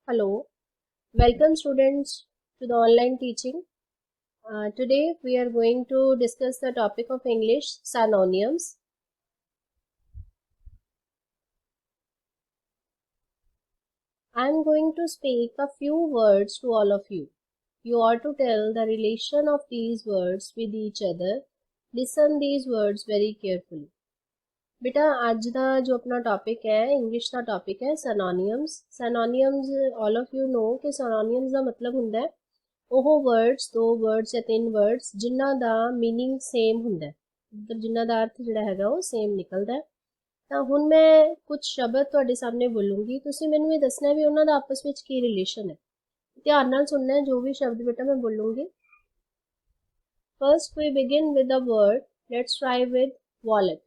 Hello, welcome students to the online teaching. Today we are going to discuss the topic of English synonyms. I am going to speak a few words to all of you. You are to tell the relation of these words with each other. Listen these words very carefully. बेटा आज का जो अपना topic है English का topic है synonyms. Synonyms all of you know कि synonyms ਦਾ ਮਤਲਬ ਹੁੰਦਾ ਹੈ ਉਹ वर्ड्स दो वर्ड्स या तीन वर्ड्स जिन्हां दा मीनिंग सेम ਹੁੰਦਾ मतलब जिन्हां दा अर्थ ਜਿਹੜਾ ਹੈਗਾ ਉਹ सेम ਨਿਕਲਦਾ ਤਾਂ ਹੁਣ ਮੈਂ ਕੁਝ ਸ਼ਬਦ ਤੁਹਾਡੇ ਸਾਹਮਣੇ ਬੋਲੂੰਗੀ ਤੁਸੀਂ ਮੈਨੂੰ ਇਹ ਦੱਸਣਾ ਵੀ ਉਹਨਾਂ ਦਾ ਆਪਸ ਵਿੱਚ ਕੀ ਰਿਲੇਸ਼ਨ ਹੈ ਧਿਆਨ ਨਾਲ ਸੁਣਨਾ ਜੋ ਵੀ ਸ਼ਬਦ ਬੇਟਾ ਮੈਂ ਬੋਲੂੰਗੀ first we begin with the word let's try with vault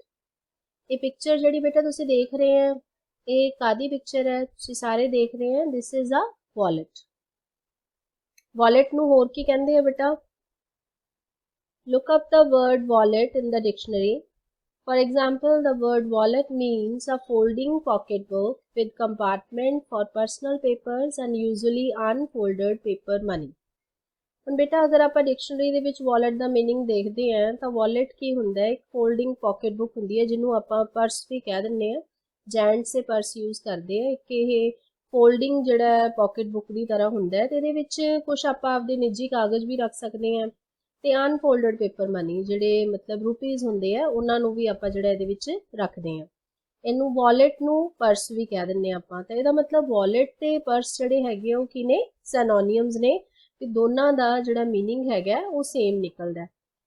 ਇਹ ਪਿਕਚਰ ਜਿਹੜੀ ਬੇਟਾ ਤੁਸੀਂ ਦੇਖ ਰਹੇ ਹੋ ਇਹ ਕਾਦੀ ਪਿਕਚਰ ਹੈ ਤੁਸੀਂ ਸਾਰੇ ਦੇਖ ਰਹੇ ਹੋ this is a wallet wallet ਨੂੰ ਹੋਰ ਕੀ ਕਹਿੰਦੇ ਆ ਬੇਟਾ look up the word wallet in the dictionary for example the word wallet means a folding pocketbook with compartment for personal papers and usually unfolded paper money ਹੁਣ ਬੇਟਾ ਅਗਰ ਆਪਾਂ dictionary ਦੇ ਵਿੱਚ wallet ਦਾ ਮੀਨਿੰਗ ਦੇਖਦੇ ਆਂ ਤਾਂ wallet ਕੀ ਹੁੰਦਾ ਹੈ ਇੱਕ folding pocketbook ਹੁੰਦੀ ਹੈ ਜਿਹਨੂੰ ਆਪਾਂ ਪਰਸ ਵੀ ਕਹਿ ਦਿੰਦੇ ਆ ਜੈਂਟਸ ਸੇ ਪਰਸ ਯੂਜ਼ ਕਰਦੇ ਆ ਇੱਕ ਇਹ फोल्डिंग ਜਿਹੜਾ ਪੋਕਟ ਬੁੱਕ ਦੀ ਤਰ੍ਹਾਂ ਹੁੰਦਾ ਹੈ ਤੇ ਇਹਦੇ ਵਿੱਚ ਕੁਝ ਆਪਾਂ ਆਪਦੇ ਨਿੱਜੀ ਕਾਗਜ਼ ਵੀ ਰੱਖ ਸਕਦੇ ਹਾਂ ਤੇ ਅਨਫੋਲਡਡ ਪੇਪਰ ਮਨੀ ਜਿਹੜੇ ਮਤਲਬ ਰੁਪੀਸ ਹੁੰਦੇ ਆ ਉਹਨਾਂ ਨੂੰ ਵੀ ਆਪਾਂ ਜਿਹੜਾ ਇਹਦੇ ਵਿੱਚ ਰੱਖਦੇ ਹਾਂ ਇਹਨੂੰ ਵਾਲਟ ਨੂੰ ਪਰਸ ਵੀ ਕਹਿ ਦਿੰਦੇ ਆਪਾਂ ਤਾਂ ਇਹਦਾ ਮਤਲਬ ਵਾਲਟ ਤੇ ਪਰਸ ਜਿਹੜੇ ਹੈਗੇ ਉਹ ਕੀ ਨੇ ਸਿਨੋਨਿਮਸ ਨੇ ਕਿ ਦੋਨਾਂ ਦਾ ਜਿਹੜਾ ਮੀਨਿੰਗ ਹੈਗਾ ਉਹ ਸੇਮ ਨਿਕਲਦਾ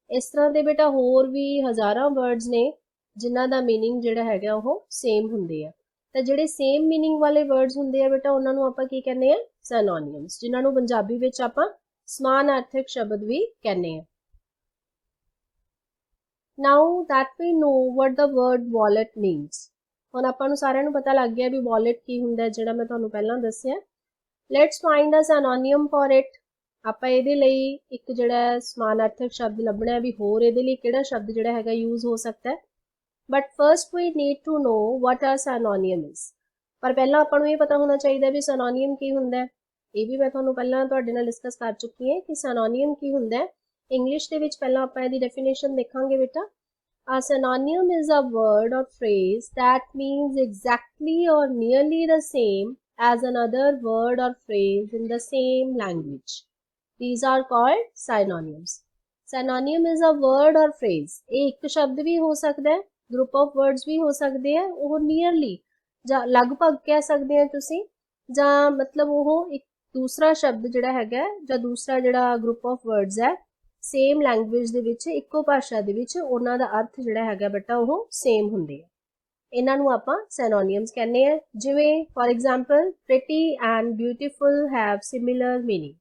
ਇਸ ਤਰ੍ਹਾਂ ਦੇ ਬੇਟਾ ਹੋਰ ਵੀ ਹਜ਼ਾਰਾਂ ਵਰਡਸ ਨੇ ਜਿਨ੍ਹਾਂ ਦਾ ਮੀਨਿੰਗ ਜਿਹੜਾ ਹੈਗਾ ਉਹ ਸੇਮ ਹੁੰਦੇ ਆ ਤਾਂ ਜਿਹੜੇ ਸੇਮ ਮੀਨਿੰਗ ਵਾਲੇ ਵਰਡਸ ਹੁੰਦੇ ਆ ਬੇਟਾ ਉਹਨਾਂ ਨੂੰ ਆਪਾਂ ਕੀ ਕਹਿੰਦੇ ਆ ਸਿਨੋਨਿਮਸ ਜਿਨ੍ਹਾਂ ਨੂੰ ਪੰਜਾਬੀ ਵਿੱਚ ਆਪਾਂ ਸਮਾਨਾਰਥਕ ਸ਼ਬਦ ਵੀ ਕਹਿੰਦੇ ਆ now that we know what the word vault means ਹੁਣ ਆਪਾਂ ਨੂੰ ਸਾਰਿਆਂ ਨੂੰ ਪਤਾ ਲੱਗ ਗਿਆ ਵੀ ਵਾਲਟ ਕੀ ਹੁੰਦਾ ਜਿਹੜਾ ਮੈਂ ਤੁਹਾਨੂੰ ਪਹਿਲਾਂ ਦੱਸਿਆ let's find a synonym for it ਆਪਾਂ ਇਹਦੇ ਲਈ ਇੱਕ ਜਿਹੜਾ ਸਮਾਨਾਰਥਕ ਸ਼ਬਦ ਲੱਭਣਾ ਹੈ ਵੀ ਹੋਰ ਇਹਦੇ ਲਈ ਕਿਹੜਾ ਸ਼ਬਦ ਜਿਹੜਾ ਹੈਗਾ ਯੂਜ਼ ਹੋ ਸਕਦਾ ਹੈ but first we need to know what a synonym is ਪਰ ਪਹਿਲਾਂ ਆਪਾਂ ਨੂੰ ਇਹ ਪਤਾ ਹੋਣਾ ਚਾਹੀਦਾ ਵੀ synonym ਕੀ ਹੁੰਦਾ ਹੈ ਇਹ ਵੀ ਮੈਂ ਤੁਹਾਨੂੰ ਪਹਿਲਾਂ ਤੁਹਾਡੇ ਨਾਲ ਡਿਸਕਸ ਕਰ ਚੁੱਕੀ ਹਾਂ ਕਿ synonym ਕੀ ਹੁੰਦਾ ਹੈ ਇੰਗਲਿਸ਼ ਦੇ ਵਿੱਚ ਪਹਿਲਾਂ ਆਪਾਂ ਇਹਦੀ ਡੈਫੀਨੇਸ਼ਨ ਦੇਖਾਂਗੇ ਬੇਟਾ a synonym is a word or phrase that means exactly or nearly the same as another word or phrase in the same language these are called synonyms synonym is a word or phrase ਇਹ ਇੱਕ ਸ਼ਬਦ ਵੀ ਹੋ ਸਕਦਾ ਹੈ group of words भी हो सकते हैं वो नीयरली ਜਾਂ ਲਗਭਗ ਕਹਿ ਸਕਦੇ ਆ ਤੁਸੀਂ ਜਾਂ ਮਤਲਬ ਉਹ ਇੱਕ ਦੂਸਰਾ ਸ਼ਬਦ ਜਿਹੜਾ ਹੈਗਾ ਜਾਂ ਦੂਸਰਾ ਜਿਹੜਾ ਗਰੁੱਪ ਆਫ ਵਰਡਸ ਹੈ ਸੇਮ ਲੈਂਗੁਏਜ ਦੇ ਵਿੱਚ ਇੱਕੋ ਭਾਸ਼ਾ ਦੇ ਵਿੱਚ ਉਹਨਾਂ ਦਾ ਅਰਥ ਜਿਹੜਾ ਹੈਗਾ ਬੇਟਾ ਉਹ ਸੇਮ ਹੁੰਦੇ ਆ ਇਹਨਾਂ ਨੂੰ ਆਪਾਂ ਸਿਨੋਨਿਮਸ ਕਹਿੰਦੇ ਆ ਜਿਵੇਂ for example pretty and beautiful have similar meaning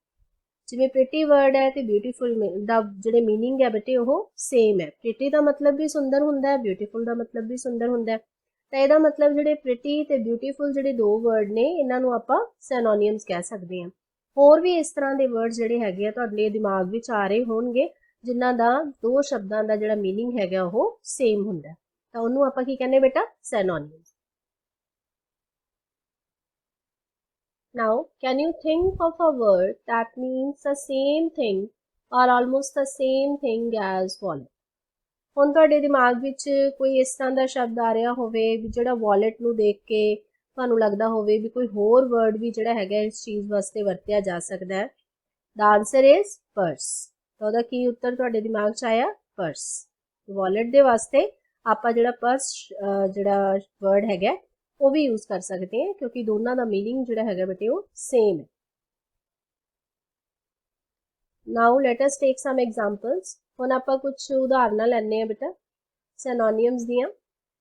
ਜਿਵੇਂ ਪ੍ਰੀਟੀ ਵਰਡ ਹੈ ਤੇ ਬਿਊਟੀਫੁਲ ਦਾ ਜਿਹੜੇ ਮੀਨਿੰਗ ਹੈ ਬੇਟੇ ਉਹ ਸੇਮ ਹੈ ਪ੍ਰੀਟੀ ਦਾ ਮਤਲਬ ਵੀ ਸੁੰਦਰ ਹੁੰਦਾ ਹੈ ਬਿਊਟੀਫੁਲ ਦਾ ਮਤਲਬ ਵੀ ਸੁੰਦਰ ਹੁੰਦਾ ਹੈ ਤਾਂ ਇਹਦਾ ਮਤਲਬ ਜਿਹੜੇ ਪ੍ਰੀਟੀ ਤੇ ਬਿਊਟੀਫੁਲ ਜਿਹੜੇ ਦੋ ਵਰਡ ਨੇ ਇਹਨਾਂ ਨੂੰ ਆਪਾਂ ਸਿਨੋਨਿਮਸ ਕਹਿ ਸਕਦੇ ਹਾਂ ਹੋਰ ਵੀ ਇਸ ਤਰ੍ਹਾਂ ਦੇ ਵਰਡ ਜਿਹੜੇ ਹੈਗੇ ਆ ਤੁਹਾਡੇ ਦਿਮਾਗ ਵਿੱਚ ਆ ਰਹੇ ਹੋਣਗੇ ਜਿਨ੍ਹਾਂ ਦਾ ਦੋ ਸ਼ਬਦਾਂ ਦਾ ਜਿਹੜਾ ਮੀਨਿੰਗ ਹੈਗਾ ਉਹ ਸੇਮ ਹੁੰਦਾ ਤਾਂ ਉਹਨੂੰ ਆਪਾਂ ਕੀ ਕਹਿੰਦੇ ਬੇਟਾ synonyms Now, can you think of a word that means the same thing or almost the same thing as wallet? ਹੁਣ ਤੁਹਾਡੇ ਦਿਮਾਗ ਵਿੱਚ ਕੋਈ ਇਸ ਤਰ੍ਹਾਂ ਦਾ ਸ਼ਬਦ ਆ ਰਿਹਾ ਹੋਵੇ ਵੀ ਜਿਹੜਾ wallet ਨੂੰ ਦੇਖ ਕੇ ਤੁਹਾਨੂੰ ਲੱਗਦਾ ਹੋਵੇ ਵੀ ਕੋਈ ਹੋਰ ਵਰਡ ਵੀ ਜਿਹੜਾ ਹੈਗਾ ਇਸ ਚੀਜ਼ ਵਾਸਤੇ ਵਰਤਿਆ ਜਾ ਸਕਦਾ ਹੈ The answer is purse. ਤਾਂ ਉਹਦਾ ਕੀ ਉੱਤਰ ਤੁਹਾਡੇ ਦਿਮਾਗ 'ਚ ਆਇਆ purse. wallet ਦੇ ਵਾਸਤੇ ਆਪਾਂ ਜਿਹੜਾ purse ਜਿਹੜਾ ਵਰਡ ਹੈਗਾ ਉਹ ਵੀ यूज कर सकते हैं क्योंकि दोनों का मीनिंग जो है बेटे वो सेम है now let us take some examples हुण आपां कुछ उदाहरण लैने आ बेटा सिनोनिम्स दियां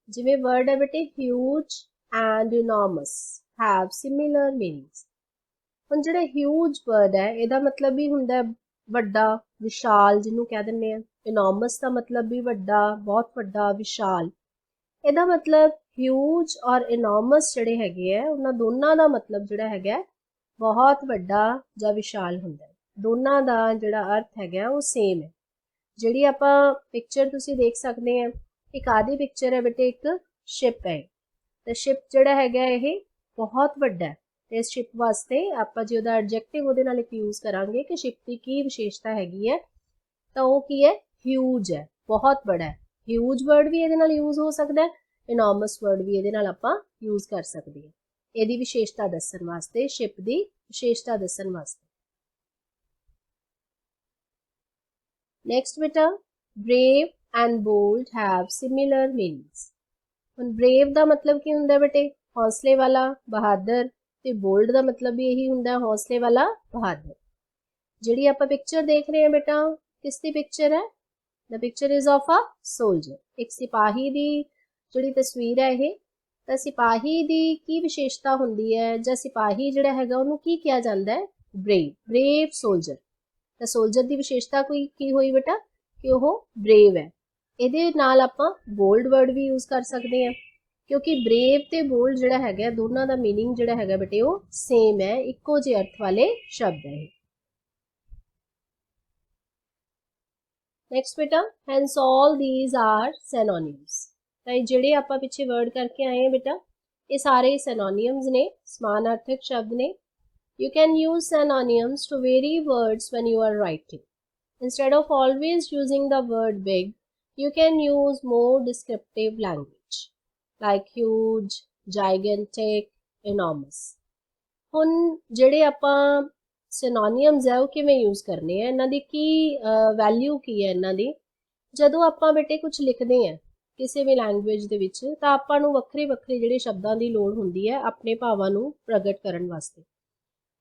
जिवें वर्ड है बेटे huge and enormous have similar meanings हुण जिहड़ा ह्यूज वर्ड है इहदा मतलब भी हुंदा वड्डा विशाल जिन्हों कह दिंदे आ इनॉर्मस का मतलब भी वड्डा बहुत वड्डा विशाल ਇਹਦਾ ਮਤਲਬ ਹਿਊਜ ਔਰ ਇਨੋਰਮਸ ਜਿਹੜੇ ਹੈਗੇ ਆ ਉਹਨਾਂ ਦੋਨਾਂ ਦਾ ਮਤਲਬ ਜਿਹੜਾ ਹੈਗਾ ਬਹੁਤ ਵੱਡਾ ਜਾਂ ਵਿਸ਼ਾਲ ਹੁੰਦਾ ਹੈ ਦੋਨਾਂ ਦਾ ਜਿਹੜਾ ਅਰਥ ਹੈਗਾ ਉਹ ਸੇਮ ਹੈ ਜਿਹੜੀ ਆਪਾਂ ਪਿਕਚਰ ਤੁਸੀਂ ਦੇਖ ਸਕਦੇ ਆ ਇੱਕ ਆਦੀ ਪਿਕਚਰ ਹੈ ਬੇਟੇ ਇੱਕ ਸ਼ਿਪ ਹੈ ਤੇ ਸ਼ਿਪ ਜਿਹੜਾ ਹੈਗਾ ਇਹ ਬਹੁਤ ਵੱਡਾ ਹੈ इस शिप वास्ते आपां जे उहदा एडजैक्टिव उहदे नाल एक यूज़ करांगे कि शिप की की विशेषता हैगी है, तो वो की है, ह्यूज है, बहुत बड़ा है। ह्यूज वर्ड भी इहदे नाल यूज़ हो सकदा है, इनॉर्मस वर्ड भी इहदे नाल आपां यूज़ कर सकदे हां इहदी विशेषता दस्सण वास्ते, शिप दी विशेषता दस्सण वास्ते। नेक्स्ट बेटा, brave and bold have similar meanings. हुण ब्रेव दा मतलब की हुंदा बेटे, हौसले वाला, बहादुर, ते बोल्ड दा मतलब भी यही हुंदा, हौसले वाला, बहादुर। जिहड़ी आपां पिक्चर देख रहे हैं बेटा, किसदी पिक्चर है? The picture is of a soldier, एक सिपाही दी जिहड़ी तस्वीर है ये। ਤਾਂ सिपाही दी की विशेषता हुंदी है, ਜਾਂ सिपाही जिहड़ा हैगा ਉਹਨੂੰ ਕੀ ਕਿਹਾ ਜਾਂਦਾ ਹੈ? Brave soldier. ਤਾਂ सोल्जर ਦੀ विशेषता कोई की होई बेटा कि ਉਹ ब्रेव है। ਇਹਦੇ ਨਾਲ ਆਪਾਂ बोल्ड वर्ड भी यूज़ कर सकते हैं, क्योंकि ब्रेव ਤੇ बोल्ड ਜਿਹੜਾ ਹੈਗਾ ਦੋਨਾਂ ਦਾ मीनिंग ਜਿਹੜਾ ਹੈਗਾ बेटे ਉਹ सेम है, ਇੱਕੋ ਜਿਹੇ अर्थ वाले शब्द है। नेक्स्ट बेटा, hence all these are synonyms. तो ਜਿਹੜੇ ਆਪਾਂ ਪਿੱਛੇ वर्ड करके आए हैं बेटा, ये सारे सैनोनिम्स ने, समानार्थक शब्द ने। You can use synonyms to vary words when you are writing. Instead of always using the word big, you can use more descriptive language like huge, gigantic, enormous. ਹੁਣ ਜਿਹੜੇ ਆਪਾਂ ਸਿਨੋਨੀਮਸ ਹੈ ਉਹ ਕਿਵੇਂ ਯੂਜ਼ ਕਰਨੇ ਆ, ਇਹਨਾਂ ਦੀ ਕੀ ਵੈਲਿਊ ਕੀ ਹੈ ਇਹਨਾਂ ਦੀ? ਜਦੋਂ ਆਪਾਂ ਬੇਟੇ ਕੁਝ ਲਿਖਦੇ ਆ ਕਿਸੇ ਵੀ ਲੈਂਗੁਏਜ ਦੇ ਵਿੱਚ, ਤਾਂ ਆਪਾਂ ਨੂੰ ਵੱਖਰੇ ਵੱਖਰੇ ਜਿਹੜੇ ਸ਼ਬਦਾਂ ਦੀ ਲੋੜ ਹੁੰਦੀ ਹੈ ਆਪਣੇ ਭਾਵਾਂ ਨੂੰ ਪ੍ਰਗਟ ਕਰਨ ਵਾਸਤੇ।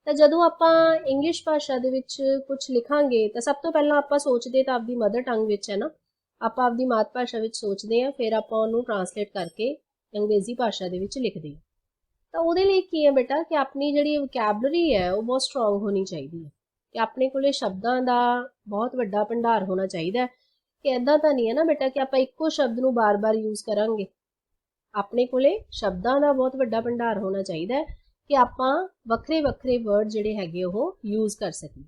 ਤਾਂ ਜਦੋਂ ਆਪਾਂ ਇੰਗਲਿਸ਼ ਭਾਸ਼ਾ ਦੇ ਵਿੱਚ ਕੁਝ ਲਿਖਾਂਗੇ ਤਾਂ ਸਭ ਤੋਂ ਪਹਿਲਾਂ ਆਪਾਂ ਸੋਚਦੇ ਤਾਂ ਆਪਦੀ ਮਦਰ ਟੰਗ ਵਿੱਚ ਹੈ ਨਾ, ਆਪਾਂ ਆਪਦੀ ਮਾਤ ਭਾਸ਼ਾ ਵਿੱਚ ਸੋਚਦੇ ਹਾਂ, ਫਿਰ ਆਪਾਂ ਉਹਨੂੰ ਟਰਾਂਸਲੇਟ ਕਰਕੇ ਅੰਗਰੇਜ਼ੀ ਭਾਸ਼ਾ ਦੇ ਵਿੱਚ ਲਿਖਦੇ ਹਾਂ। ਤਾਂ ਉਹਦੇ ਲਈ ਕੀ ਹੈ ਬੇਟਾ ਕਿ ਆਪਣੀ ਜਿਹੜੀ ਵੋਕੈਬਲਰੀ ਹੈ ਉਹ ਬਹੁਤ ਸਟਰੋਂਗ ਹੋਣੀ ਚਾਹੀਦੀ ਹੈ, ਕਿ ਆਪਣੇ ਕੋਲੇ ਸ਼ਬਦਾਂ ਦਾ ਬਹੁਤ ਵੱਡਾ ਭੰਡਾਰ ਹੋਣਾ ਚਾਹੀਦਾ ਹੈ, ਕਿ ਇੱਦਾਂ ਤਾਂ ਨਹੀਂ ਹੈ ਨਾ ਬੇਟਾ ਕਿ ਆਪਾਂ ਇੱਕੋ ਸ਼ਬਦ ਨੂੰ ਬਾਰ-ਬਾਰ ਯੂਜ਼ ਕਰਾਂਗੇ। ਆਪਣੇ ਕੋਲੇ ਸ਼ਬਦਾਂ ਦਾ ਬਹੁਤ ਵੱਡਾ ਭੰਡਾਰ ਹੋਣਾ ਚਾਹੀਦਾ ਹੈ ਕਿ ਆਪਾਂ ਵੱਖਰੇ ਵੱਖਰੇ ਵਰਡ ਜਿਹੜੇ ਹੈਗੇ ਉਹ ਯੂਜ਼ ਕਰ ਸਕੀਏ।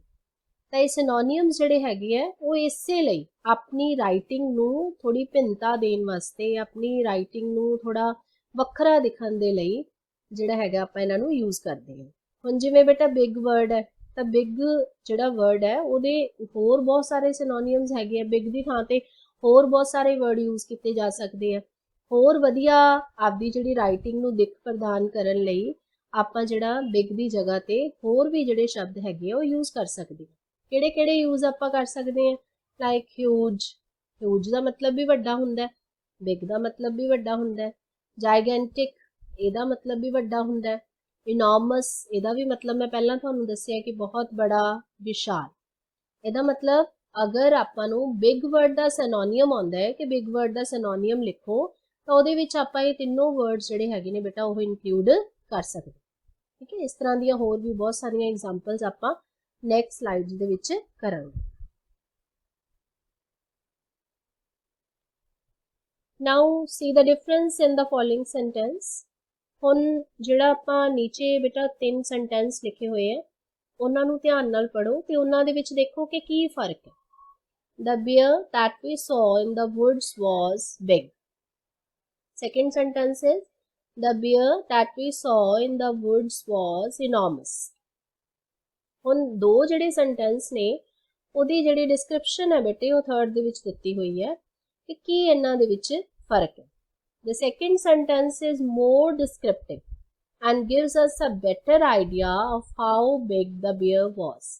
ਤਾਂ ਇਹ ਸਿਨੋਨੀਮਸ ਜਿਹੜੇ ਹੈਗੇ ਆ ਉਹ ਇਸੇ ਲਈ ਆਪਣੀ ਰਾਈਟਿੰਗ ਨੂੰ ਥੋੜੀ ਭਿੰਨਤਾ ਦੇਣ ਵਾਸਤੇ, ਆਪਣੀ ਰਾਈਟਿੰਗ ਨੂੰ ਥੋੜਾ ਵੱਖਰਾ ਦਿਖਾਉਣ ਦੇ ਲਈ ਜਿਹੜਾ ਹੈਗਾ ਆਪਾਂ ਇਹਨਾਂ ਨੂੰ ਯੂਜ਼ ਕਰਦੇ ਹਾਂ। ਹੁਣ ਜਿਵੇਂ ਬੇਟਾ ਬਿਗ ਵਰਡ ਹੈ, ਤਾਂ ਬਿਗ ਜਿਹੜਾ ਵਰਡ ਹੈ ਉਹਦੇ ਹੋਰ ਬਹੁਤ ਸਾਰੇ ਸਿਨੋਨੀਮਸ ਹੈਗੇ ਆ। ਬਿਗ ਦੀ ਥਾਂ ਤੇ ਹੋਰ ਬਹੁਤ ਸਾਰੇ ਵਰਡ ਯੂਜ਼ ਕੀਤੇ ਜਾ ਸਕਦੇ ਆ। ਹੋਰ ਵਧੀਆ ਆਪਦੀ ਜਿਹੜੀ ਰਾਈਟਿੰਗ ਨੂੰ ਦਿੱਖ ਪ੍ਰਦਾਨ ਕਰਨ ਲਈ ਆਪਾਂ ਜਿਹੜਾ ਬਿਗ ਦੀ ਜਗ੍ਹਾ ਤੇ ਹੋਰ ਵੀ ਜਿਹੜੇ ਸ਼ਬਦ ਹੈਗੇ ਆ ਉਹ ਯੂਜ਼ ਕਰ ਸਕਦੇ ਹਾਂ। ਕਿਹੜੇ ਕਿਹੜੇ ਯੂਜ਼ ਆਪਾਂ ਕਰ ਸਕਦੇ ਹਾਂ? ਲਾਈਕ ਹਿਊਜ, ਹਿਊਜ ਦਾ ਮਤਲਬ ਵੀ ਵੱਡਾ ਹੁੰਦਾ, ਬਿਗ ਦਾ ਮਤਲਬ ਵੀ ਵੱਡਾ ਹੁੰਦਾ। ਜਾਇਗੈਂਟਿਕ, ਇਹਦਾ ਮਤਲਬ ਵੀ ਵੱਡਾ ਹੁੰਦਾ। ਇਨੋਰਮਸ, ਇਹਦਾ ਵੀ ਮਤਲਬ ਮੈਂ ਪਹਿਲਾਂ ਤੁਹਾਨੂੰ ਦੱਸਿਆ ਕਿ ਬਹੁਤ ਬੜਾ, ਵਿਸ਼ਾਲ। ਇਹਦਾ ਮਤਲਬ ਅਗਰ ਆਪਾਂ ਨੂੰ ਬਿਗ ਵਰਡ ਦਾ ਸਿਨੋਨੀਅਮ ਆਉਂਦਾ ਹੈ ਕਿ ਬਿਗ ਵਰਡ ਦਾ ਸਿਨੋਨੀਅਮ ਲਿਖੋ, ਤਾਂ ਉਹਦੇ ਵਿੱਚ ਆਪਾਂ ਇਹ ਤਿੰਨੋਂ ਵਰਡਸ ਜਿਹੜੇ ਹੈਗੇ ਨੇ ਬੇਟਾ ਉਹ ਇਨਕਲੂਡ ਕਰ ਸਕਦੇ। ਠੀਕ ਹੈ, ਇਸ ਤਰ੍ਹਾਂ ਦੀਆਂ ਹੋਰ ਵੀ ਬਹੁਤ ਸਾਰੀਆਂ ਐਗਜ਼ਾਮਪਲਸ ਆਪਾਂ ਨੈਕਸਟ ਸਲਾਈਡਸ ਦੇ ਵਿੱਚ ਕਰਾਂਗੇ। Now see the difference in the following sentence. ਹੁਣ ਜਿਹੜਾ ਆਪਾਂ ਨੀਚੇ ਬੇਟਾ 3 ਸੈਂਟੈਂਸ ਲਿਖੇ ਹੋਏ ਹੈ ਉਹਨਾਂ ਨੂੰ ਧਿਆਨ ਨਾਲ ਪੜੋ ਤੇ ਉਹਨਾਂ ਦੇ ਵਿੱਚ ਦੇਖੋ ਕਿ ਕੀ ਫਰਕ ਹੈ। The bear that we saw in the woods was big. Second sentence is the bear that we saw in the woods was enormous. ਹੁਣ ਦੋ ਜਿਹੜੇ ਸੈਂਟੈਂਸ ਨੇ ਉਹਦੀ ਜਿਹੜੀ ਡਿਸਕ੍ਰਿਪਸ਼ਨ ਹੈ ਬੇਟੇ ਉਹ ਥਰਡ ਦੇ ਵਿੱਚ ਦਿੱਤੀ ਹੋਈ ਹੈ ਕਿ ਕੀ ਇਹਨਾਂ ਦੇ ਵਿੱਚ ਫਰਕ ਹੈ। The second sentence is more descriptive and gives us a better idea of how big the bear was.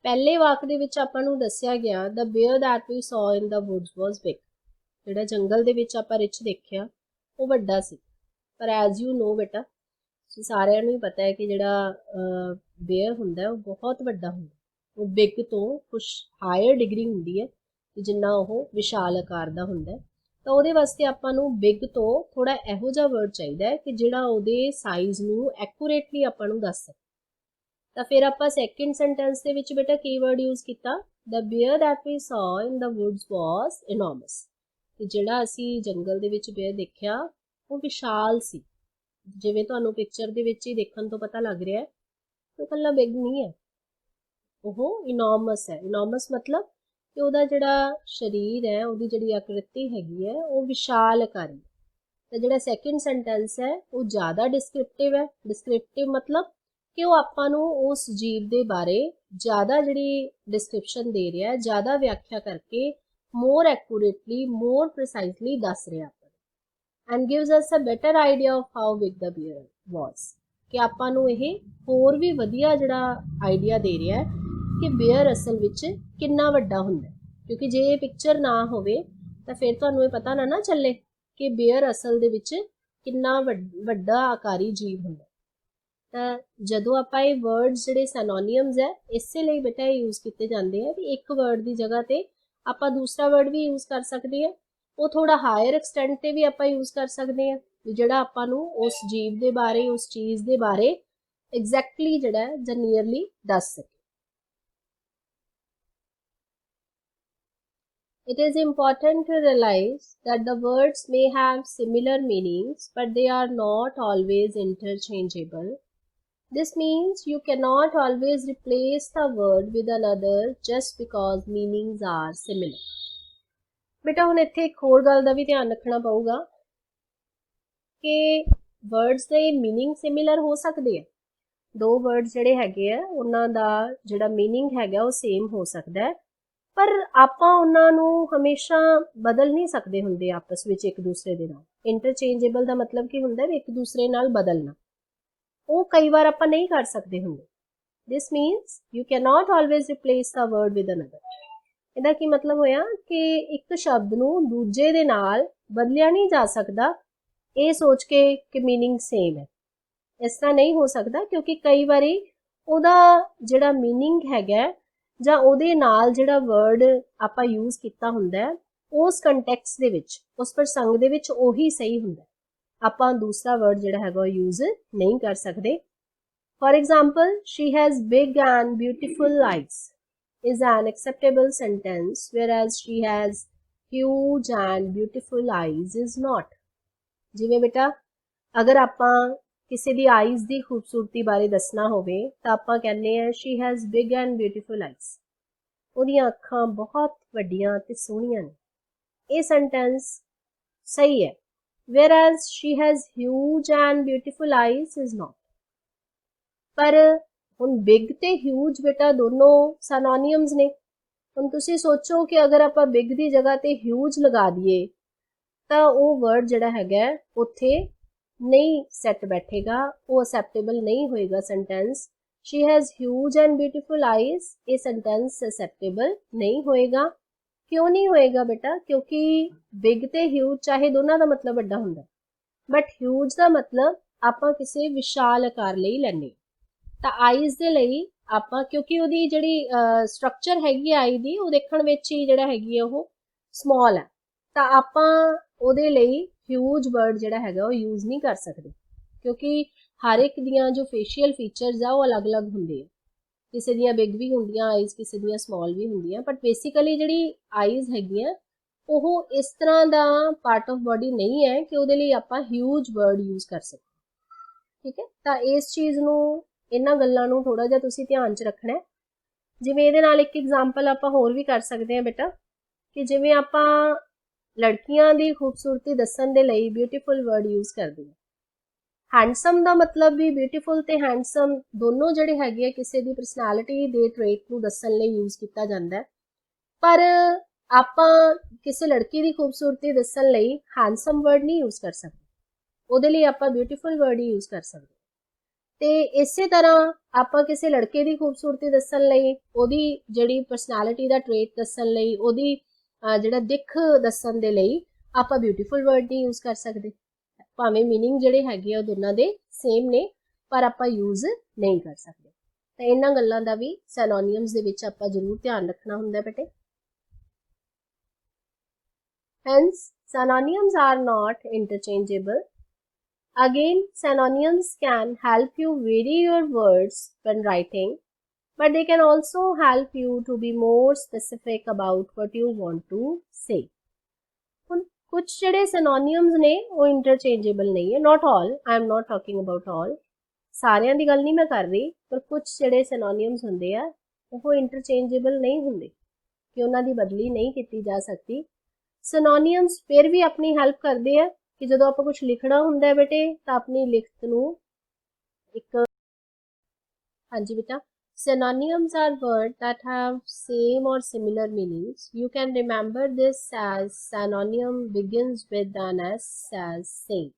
ਪਹਿਲੇ ਵਾਕ ਦੇ ਵਿੱਚ ਆਪਾਂ ਨੂੰ ਦੱਸਿਆ ਗਿਆ the bear that we saw in the woods was big. ਜਿਹੜਾ ਜੰਗਲ ਦੇ ਵਿੱਚ ਆਪਾਂ ਰਿੱਛ ਦੇਖਿਆ ਉਹ ਵੱਡਾ ਸੀ, ਪਰ ਐਜ਼ ਯੂ ਨੋ ਬੇਟਾ ਸਾਰਿਆਂ ਨੂੰ ਹੀ ਪਤਾ ਹੈ ਕਿ ਜਿਹੜਾ ਬੇਅਰ ਹੁੰਦਾ ਉਹ ਬਹੁਤ ਵੱਡਾ ਹੁੰਦਾ, ਉਹ ਬਿਗ ਤੋਂ ਕੁਛ ਹਾਇਰ ਡਿਗਰੀ ਹੁੰਦੀ ਹੈ ਜਿੰਨਾ ਉਹ ਵਿਸ਼ਾਲ ਆਕਾਰ ਦਾ ਹੁੰਦਾ। ਤਾਂ ਉਹਦੇ ਵਾਸਤੇ ਆਪਾਂ ਨੂੰ ਬਿਗ ਤੋਂ ਥੋੜਾ ਇਹੋ ਜਿਹਾ ਵਰਡ ਚਾਹੀਦਾ ਹੈ ਕਿ ਜਿਹੜਾ ਉਹਦੇ ਸਾਈਜ਼ ਨੂੰ ਐਕੂਰੇਟਲੀ ਆਪਾਂ ਨੂੰ ਦੱਸ ਸਕੇ। ਤਾਂ ਫਿਰ ਆਪਾਂ ਸੈਕਿੰਡ ਸੈਂਟੈਂਸ ਦੇ ਵਿੱਚ ਬੇਟਾ ਕੀ ਵਰਡ ਯੂਜ਼ ਕੀਤਾ? The bear that we saw in the woods was enormous. ਤੇ ਜਿਹੜਾ ਅਸੀਂ ਜੰਗਲ ਦੇ ਵਿੱਚ ਬੇਅਰ ਦੇਖਿਆ ਉਹ ਵਿਸ਼ਾਲ ਸੀ। ਜਿਵੇਂ ਤੁਹਾਨੂੰ ਪਿਕਚਰ ਦੇ ਵਿੱਚ ਹੀ ਦੇਖਣ ਤੋਂ ਪਤਾ ਲੱਗ ਰਿਹਾ ਹੈ ਉਹ ਇਕੱਲਾ ਬਿਗ ਨਹੀਂ ਹੈ, ਉਹ ਇਨੋਰਮਸ ਹੈ। ਇਨੋਰਮਸ ਮਤਲਬ ਕਿ ਉਹਦਾ ਜਿਹੜਾ ਸਰੀਰ ਹੈ, ਉਹਦੀ ਜਿਹੜੀ ਆਕ੍ਰਿਤੀ ਹੈਗੀ ਹੈ ਉਹ ਵਿਸ਼ਾਲ ਆਕਾਰੀ। ਤੇ ਜਿਹੜਾ ਸੈਕਿੰਡ ਸੈਂਟੈਂਸ ਹੈ ਉਹ ਜ਼ਿਆਦਾ ਡਿਸਕ੍ਰਿਪਟਿਵ ਹੈ। ਡਿਸਕ੍ਰਿਪਟਿਵ ਮਤਲਬ ਕਿ ਉਹ ਆਪਾਂ ਨੂੰ ਉਸ ਜੀਵ ਦੇ ਬਾਰੇ ਜ਼ਿਆਦਾ ਜਿਹੜੀ ਡਿਸਕ੍ਰਿਪਸ਼ਨ ਦੇ ਰਿਹਾ ਹੈ, ਜ਼ਿਆਦਾ ਵਿਆਖਿਆ ਕਰਕੇ more accurately, more precisely ਦੱਸ ਰਿਹਾ ਆਪਾਂ and gives us a better idea of how big the bear was, ਕਿ ਆਪਾਂ ਨੂੰ ਇਹ ਹੋਰ ਵੀ ਵਧੀਆ ਜਿਹੜਾ ਆਈਡੀਆ ਦੇ ਰਿਹਾ ਹੈ ਕਿ ਬੇਅਰ ਅਸਲ ਵਿੱਚ ਕਿੰਨਾ ਵੱਡਾ ਹੁੰਦਾ। ਕਿਉਂਕਿ ਜੇ ਇਹ ਪਿਕਚਰ ਨਾ ਹੋਵੇ ਤਾਂ ਫਿਰ ਤੁਹਾਨੂੰ ਇਹ ਪਤਾ ਨਾ ਚੱਲੇ ਕਿ ਬੇਅਰ ਅਸਲ ਦੇ ਵਿੱਚ ਕਿੰਨਾ ਵੱਡਾ ਆਕਾਰੀ ਜੀਵ ਹੁੰਦਾ। ਤਾਂ ਜਦੋਂ ਆਪਾਂ ਇਹ ਵਰਡਸ ਜਿਹੜੇ ਸੈਨੋਨੀਅਮਸ ਹੈ ਇਸੇ ਲਈ ਬੇਟਾ ਯੂਜ਼ ਕੀਤੇ ਜਾਂਦੇ ਆ ਵੀ ਇੱਕ ਵਰਡ ਦੀ ਜਗ੍ਹਾ ਤੇ ਆਪਾਂ ਦੂਸਰਾ ਵਰਡ ਵੀ ਯੂਜ਼ ਕਰ ਸਕਦੇ ਹਾਂ। ਉਹ ਥੋੜਾ ਹਾਇਰ ਐਕਸਟੈਂਟ ਤੇ ਵੀ ਆਪਾਂ ਯੂਜ਼ ਕਰ ਸਕਦੇ ਹਾਂ ਜਿਹੜਾ ਆਪਾਂ ਨੂੰ ਉਸ ਜੀਵ ਦੇ ਬਾਰੇ ਉਸ ਚੀਜ਼ ਦੇ ਬਾਰੇ ਐਗਜ਼ੈਕਟਲੀ ਜਿਹੜਾ ਜਾਂ ਨੀਅਰਲੀ ਦੱਸ ਸਕੇ। It is important to realize that the words may have similar meanings, but they are not always interchangeable. This means you cannot always replace the word with another just because meanings are similar. बेटा हुण इत्थे एक होर गल दा भी ध्यान रखना पऊगा कि वर्ड्स दे मीनिंग सिमिलर हो सकदे आ। दो वर्ड्स जिहड़े हैगे आ उन्हां दा जिहड़ा मीनिंग हैगा वो सेम हो सकदा है, पर ਆਪਾਂ ਉਹਨਾਂ ਨੂੰ ਹਮੇਸ਼ਾ ਬਦਲ ਨਹੀਂ ਸਕਦੇ ਹੁੰਦੇ ਆਪਸ ਵਿੱਚ ਇੱਕ ਦੂਸਰੇ ਦੇ ਨਾਲ। ਇੰਟਰਚੇਂਜੇਬਲ ਦਾ ਮਤਲਬ ਕੀ ਹੁੰਦਾ ਵੀ ਇੱਕ ਦੂਸਰੇ ਨਾਲ ਬਦਲਣਾ, ਉਹ ਕਈ ਵਾਰ ਆਪਾਂ ਨਹੀਂ ਕਰ ਸਕਦੇ ਹੁੰਦੇ। This means you can not always replace the word with another. ਇਹਦਾ ਕੀ ਮਤਲਬ ਹੋਇਆ ਕਿ ਇੱਕ ਸ਼ਬਦ ਨੂੰ ਦੂਜੇ ਦੇ ਨਾਲ ਬਦਲਿਆ ਨਹੀਂ ਜਾ ਸਕਦਾ ਇਹ ਸੋਚ ਕੇ ਕਿ ਮੀਨਿੰਗ ਸੇਮ ਹੈ। ਇਸ ਤਰ੍ਹਾਂ ਨਹੀਂ ਹੋ ਸਕਦਾ ਕਿਉਂਕਿ ਕਈ ਵਾਰੀ ਉਹਦਾ ਜਿਹੜਾ ਮੀਨਿੰਗ ਹੈਗਾ ਜਾਂ ਉਹਦੇ ਨਾਲ ਜਿਹੜਾ ਵਰਡ ਆਪਾਂ ਯੂਜ਼ ਕੀਤਾ ਹੁੰਦਾ ਉਸ ਕੰਟੈਕਸਟ ਦੇ ਵਿੱਚ ਉਸ ਪ੍ਰਸੰਗ ਦੇ ਵਿੱਚ ਉਹੀ ਸਹੀ ਹੁੰਦਾ। ਆਪਾਂ ਦੂਸਰਾ ਵਰਡ ਜਿਹੜਾ ਹੈਗਾ ਉਹ ਯੂਜ਼ ਨਹੀਂ ਕਰ ਸਕਦੇ। For example she has big and beautiful eyes is an acceptable sentence, whereas she has huge and beautiful eyes is not। ਜਿਵੇਂ ਬੇਟਾ ਅਗਰ ਆਪਾਂ ਕਿਸੇ ਦੀ ਆਈਜ਼ ਦੀ ਖੂਬਸੂਰਤੀ ਬਾਰੇ ਦੱਸਣਾ ਹੋਵੇ ਤਾਂ ਆਪਾਂ ਕਹਿੰਦੇ ਆ she has big and beautiful eyes, ਉਹਦੀਆਂ ਅੱਖਾਂ ਬਹੁਤ ਵੱਡੀਆਂ ਤੇ ਸੋਹਣੀਆਂ ਨੇ। ਇਹ ਸੈਂਟੈਂਸ ਸਹੀ ਹੈ। whereas she has huge and beautiful eyes is not। ਪਰ ਹੁਣ ਬਿਗ ਤੇ ਹਿਊਜ ਬੇਟਾ ਦੋਨੋਂ ਸੈਨੋਨੀਅਮਸ ਨੇ। ਹੁਣ ਤੁਸੀਂ ਸੋਚੋ ਕਿ ਅਗਰ ਆਪਾਂ ਬਿਗ ਦੀ ਜਗ੍ਹਾ ਤੇ ਹਿਊਜ ਲਗਾ ਦਈਏ ਤਾਂ ਉਹ ਵਰਡ ਜਿਹੜਾ ਹੈਗਾ ਉੱਥੇ ਨਹੀਂ ਸੈੱਟ ਬੈਠੇਗਾ, ਉਹ ਅਸੈਪਟੇਬਲ ਨਹੀਂ ਹੋਏਗਾ sentence. she has huge and beautiful eyes ਇਹ ਸੈਂਟੈਂਸ ਅਸੈਪਟੇਬਲ ਨਹੀਂ ਹੋਏਗਾ। ਕਿਉਂ ਨਹੀਂ ਹੋਏਗਾ ਬੇਟਾ? ਕਿਉਂਕਿ ਬਿਗ ਤੇ ਹਿਊਜ ਚਾਹੇ ਦੋਨਾਂ ਦਾ ਮਤਲਬ ਵੱਡਾ ਹੁੰਦਾ, ਬਟ ਹਿਊਜ ਦਾ ਮਤਲਬ ਆਪਾਂ ਕਿਸੇ ਵਿਸ਼ਾਲ ਆਕਾਰ ਲਈ ਲੈਂਦੇ ਤਾਂ ਆਈਜ਼ ਦੇ ਲਈ ਆਪਾਂ ਕਿਉਂਕਿ ਉਹਦੀ ਜਿਹੜੀ ਸਟਰਕਚਰ ਹੈਗੀ ਆਈ ਦੀ ਉਹ ਦੇਖਣ ਵਿੱਚ ਹੀ ਜਿਹੜਾ ਹੈਗੀ ਆ ਉਹ ਸਮਾਲ ਹੈ ਤਾਂ ਆਪਾਂ ਉਹਦੇ ਲਈ ਹਿਊਜ ਵਰਡ ਜਿਹੜਾ ਹੈਗਾ ਉਹ ਯੂਜ਼ ਨਹੀਂ ਕਰ ਸਕਦੇ ਕਿਉਂਕਿ ਹਰ ਇੱਕ ਦੀਆਂ ਜੋ ਫੇਸ਼ੀਅਲ ਫੀਚਰਸ ਆ ਉਹ ਅਲੱਗ-ਅਲੱਗ ਹੁੰਦੇ ਆ। ਕਿਸੇ ਦੀਆਂ ਬਿਗ ਵੀ ਹੁੰਦੀਆਂ ਆਈਜ਼, ਕਿਸੇ ਦੀਆਂ ਸਮਾਲ ਵੀ ਹੁੰਦੀਆਂ, ਬਟ ਬੇਸਿਕਲੀ ਜਿਹੜੀ ਆਈਜ਼ ਹੈਗੀਆਂ ਉਹ ਇਸ ਤਰ੍ਹਾਂ ਦਾ ਪਾਰਟ ਆਫ ਬਾਡੀ ਨਹੀਂ ਹੈ ਕਿ ਉਹਦੇ ਲਈ ਆਪਾਂ ਹਿਊਜ ਵਰਡ ਯੂਜ਼ ਕਰ ਸਕਦੇ। ਠੀਕ ਹੈ, ਤਾਂ ਇਸ ਚੀਜ਼ ਨੂੰ ਇਹਨਾਂ ਗੱਲਾਂ ਨੂੰ ਥੋੜਾ ਜਿਹਾ ਤੁਸੀਂ ਧਿਆਨ 'ਚ ਰੱਖਣਾ। ਜਿਵੇਂ ਇਹਦੇ ਨਾਲ ਇੱਕ ਐਗਜ਼ਾਮਪਲ ਆਪਾਂ ਹੋਰ ਵੀ ਕਰ ਸਕਦੇ ਹਾਂ ਬੇਟਾ ਕਿ ਜਿਵੇਂ ਆਪਾਂ ਲੜਕੀਆਂ ਦੀ ਖੂਬਸੂਰਤੀ ਦੱਸਣ ਦੇ ਲਈ ਬਿਊਟੀਫੁਲ ਵਰਡ ਯੂਜ਼ ਕਰਦੇ ਹਾਂ। ਹੈਂਡਸਮ ਦਾ ਮਤਲਬ ਵੀ ਬਿਊਟੀਫੁਲ ਤੇ ਹੈਂਡਸਮ ਦੋਨੋਂ ਜਿਹੜੇ ਹੈਗੇ ਆ ਕਿਸੇ ਦੀ ਪਰਸਨੈਲਿਟੀ ਦੇ ਟ੍ਰੇਟ ਨੂੰ ਦੱਸਣ ਲਈ ਯੂਜ਼ ਕੀਤਾ ਜਾਂਦਾ ਹੈ, ਪਰ ਆਪਾਂ ਕਿਸੇ ਲੜਕੀ ਦੀ ਖੂਬਸੂਰਤੀ ਦੱਸਣ ਲਈ ਹੈਂਡਸਮ ਵਰਡ ਨਹੀਂ ਯੂਜ਼ ਕਰ ਸਕਦੇ, ਉਹਦੇ ਲਈ ਆਪਾਂ ਬਿਊਟੀਫੁਲ ਵਰਡ ਹੀ ਯੂਜ਼ ਕਰ ਸਕਦੇ। ਤੇ ਇਸੇ ਤਰ੍ਹਾਂ ਆਪਾਂ ਕਿਸੇ ਲੜਕੇ ਦੀ ਖੂਬਸੂਰਤੀ ਦੱਸਣ ਲਈ ਉਹਦੀ ਜਿਹੜੀ ਪਰਸਨੈਲਿਟੀ ਦਾ ਟ੍ਰੇਟ ਦੱਸਣ ਲਈ ਉਹਦੀ ਜਿਹੜਾ ਦਿੱਖ ਦੱਸਣ ਦੇ ਲਈ ਆਪਾਂ ਬਿਊਟੀਫੁਲ ਵਰਡ ਨਹੀਂ ਯੂਜ਼ ਕਰ ਸਕਦੇ। ਭਾਵੇਂ ਮੀਨਿੰਗ ਜਿਹੜੇ ਹੈਗੇ ਆ ਉਹ ਦੋਨਾਂ ਦੇ ਸੇਮ ਨੇ ਪਰ ਆਪਾਂ ਯੂਜ਼ ਨਹੀਂ ਕਰ ਸਕਦੇ। ਤਾਂ ਇਹਨਾਂ ਗੱਲਾਂ ਦਾ ਵੀ ਸੈਨੋਨੀਅਮਸ ਦੇ ਵਿੱਚ ਆਪਾਂ ਜ਼ਰੂਰ ਧਿਆਨ ਰੱਖਣਾ ਹੁੰਦਾ ਬੇਟੇ। Hence, synonyms are not interchangeable. Again, synonyms can help you vary your words when writing, but they can also help you to be more specific about what you want to say. ਹੁਣ ਕੁਝ ਜਿਹੜੇ synonyms ਨੇ ਉਹ interchangeable ਨਹੀਂ ਹੈ, not all, I am not talking about all. ਸਾਰਿਆਂ ਦੀ ਗੱਲ ਨਹੀਂ ਮੈਂ ਕਰ ਰਹੀ, ਪਰ ਕੁਝ ਜਿਹੜੇ synonyms ਹੁੰਦੇ ਆ ਉਹ interchangeable ਨਹੀਂ ਹੁੰਦੇ ਕਿ ਉਹਨਾਂ ਦੀ ਬਦਲੀ ਨਹੀਂ ਕੀਤੀ ਜਾ ਸਕਦੀ। Synonyms ਫਿਰ ਵੀ ਆਪਣੀ ਹੈਲਪ ਕਰਦੇ ਆ कि ਜਦੋਂ ਆਪਾਂ ਕੁਝ ਲਿਖਣਾ ਹੁੰਦਾ ਹੈ ਬੇਟੇ ਤਾਂ ਆਪਣੀ ਲਿਖਤ ਨੂੰ ਇੱਕ ਹਾਂਜੀ ਬੇਟਾ synonyms are words that have same or similar meanings. You can remember this as synonym begins with an S as same.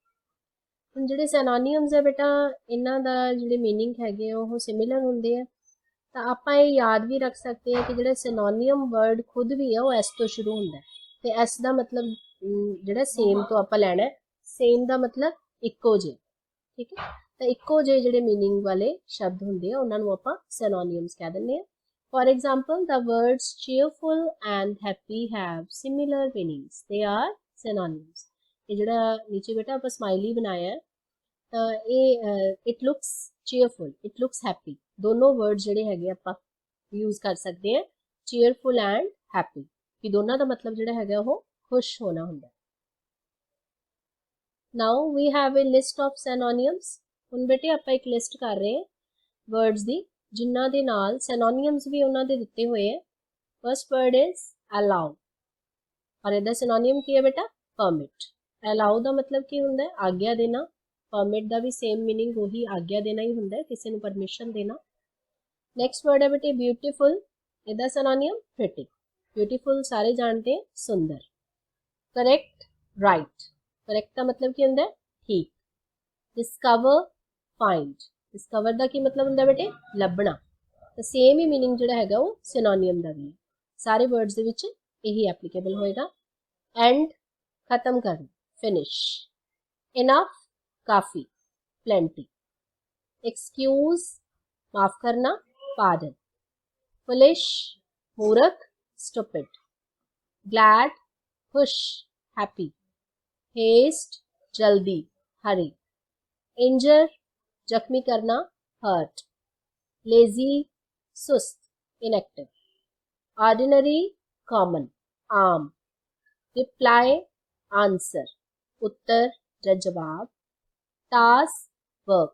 ਹੁਣ ਜਿਹੜੇ synonyms ਹੈ ਬੇਟਾ ਇਹਨਾਂ ਦਾ ਜਿਹੜੇ meaning ਹੈਗੇ ਉਹ similar ਹੁੰਦੇ ਆ ਤਾਂ ਆਪਾਂ ਇਹ ਯਾਦ ਵੀ ਰੱਖ ਸਕਦੇ ਹਾਂ ਕਿ ਜਿਹੜਾ synonym word ਖੁਦ ਵੀ ਆ ਉਹ S ਤੋਂ ਸ਼ੁਰੂ ਹੁੰਦਾ ਤੇ S ਦਾ ਮਤਲਬ ਜਿਹੜਾ same ਤੋਂ ਆਪਾਂ ਲੈਣਾ ਹੈ same ਦਾ ਮਤਲਬ ਇੱਕੋ ਜਿਹੇ ਠੀਕ ਹੈ ਤਾਂ ਇੱਕੋ ਜਿਹੇ ਜਿਹੜੇ meaning ਵਾਲੇ ਸ਼ਬਦ ਹੁੰਦੇ ਆ ਉਹਨਾਂ ਨੂੰ ਆਪਾਂ synonyms ਕਹਿ ਦਿੰਦੇ ਆ for example the words cheerful and happy have similar meanings they are synonyms ਇਹ ਜਿਹੜਾ ਨੀਚੇ ਬੇਟਾ ਆਪਾਂ smiley ਬਣਾਇਆ ਹੈ ਤਾਂ ਇਹ it looks cheerful it looks happy ਦੋਨੋਂ words ਜਿਹੜੇ ਹੈਗੇ ਆਪਾਂ यूज कर सकते हैं cheerful and happy ਕਿ ਦੋਨਾਂ ਦਾ ਮਤਲਬ ਜਿਹੜਾ ਹੈਗਾ ਉਹ ਖੁਸ਼ ਹੋਣਾ ਹੁੰਦਾ now we have a list of synonyms ਹੁਣ ਬੇਟੇ ਆਪਾਂ ਇੱਕ ਲਿਸਟ ਕਰ ਰਹੇ ਹਾਂ words ਦੀ ਜਿਨ੍ਹਾਂ ਦੇ ਨਾਲ synonyms ਵੀ ਉਹਨਾਂ ਦੇ ਦਿੱਤੇ ਹੋਏ ਹੈ first word is allow ਔਰ ਇਹਦਾ synonym ਕੀ ਹੈ ਬੇਟਾ permit allow ਦਾ ਮਤਲਬ ਕੀ ਹੁੰਦਾ ਹੈ ਆਗਿਆ ਦੇਣਾ permit ਦਾ ਵੀ same meaning ਉਹੀ ਆਗਿਆ ਦੇਣਾ ਹੀ ਹੁੰਦਾ ਹੈ ਕਿਸੇ ਨੂੰ permission ਦੇਣਾ नेक्स्ट वर्ड है बेटे ब्यूटीफुल ਇਹਦਾ synonym pretty ब्यूटीफुल ਸਾਰੇ ਜਾਣਦੇ हैं सुंदर करेक्ट राइट करेक्ट ਦਾ ਮਤਲਬ ਕੀ ਹੁੰਦਾ ਹੈ ਠੀਕ डिस्कवर फाइंड डिस्कवर ਦਾ ਕੀ ਮਤਲਬ ਹੁੰਦਾ ਬੇਟੇ ਲੱਭਣਾ ਤਾਂ ਸੇਮ ਹੀ ਮੀਨਿੰਗ ਜਿਹੜਾ ਹੈਗਾ ਉਹ synonym ਦਾ ਵੀ ਹੈ ਸਾਰੇ ਵਰਡਸ ਦੇ ਵਿੱਚ ਇਹੀ ਐਪਲੀਕੇਬਲ ਹੋਏਗਾ ਐਂਡ ਖਤਮ ਕਰਨਾ ਫਿਨਿਸ਼ ਇਨਫ ਕਾਫੀ plenty एक्सक्यूज माफ करना pardon foolish मूर्ख stupid glad खुश happy haste जल्दी hurry injure जख्मी करना hurt lazy सुस्त inactive ordinary common आम reply answer उत्तर या जवाब task work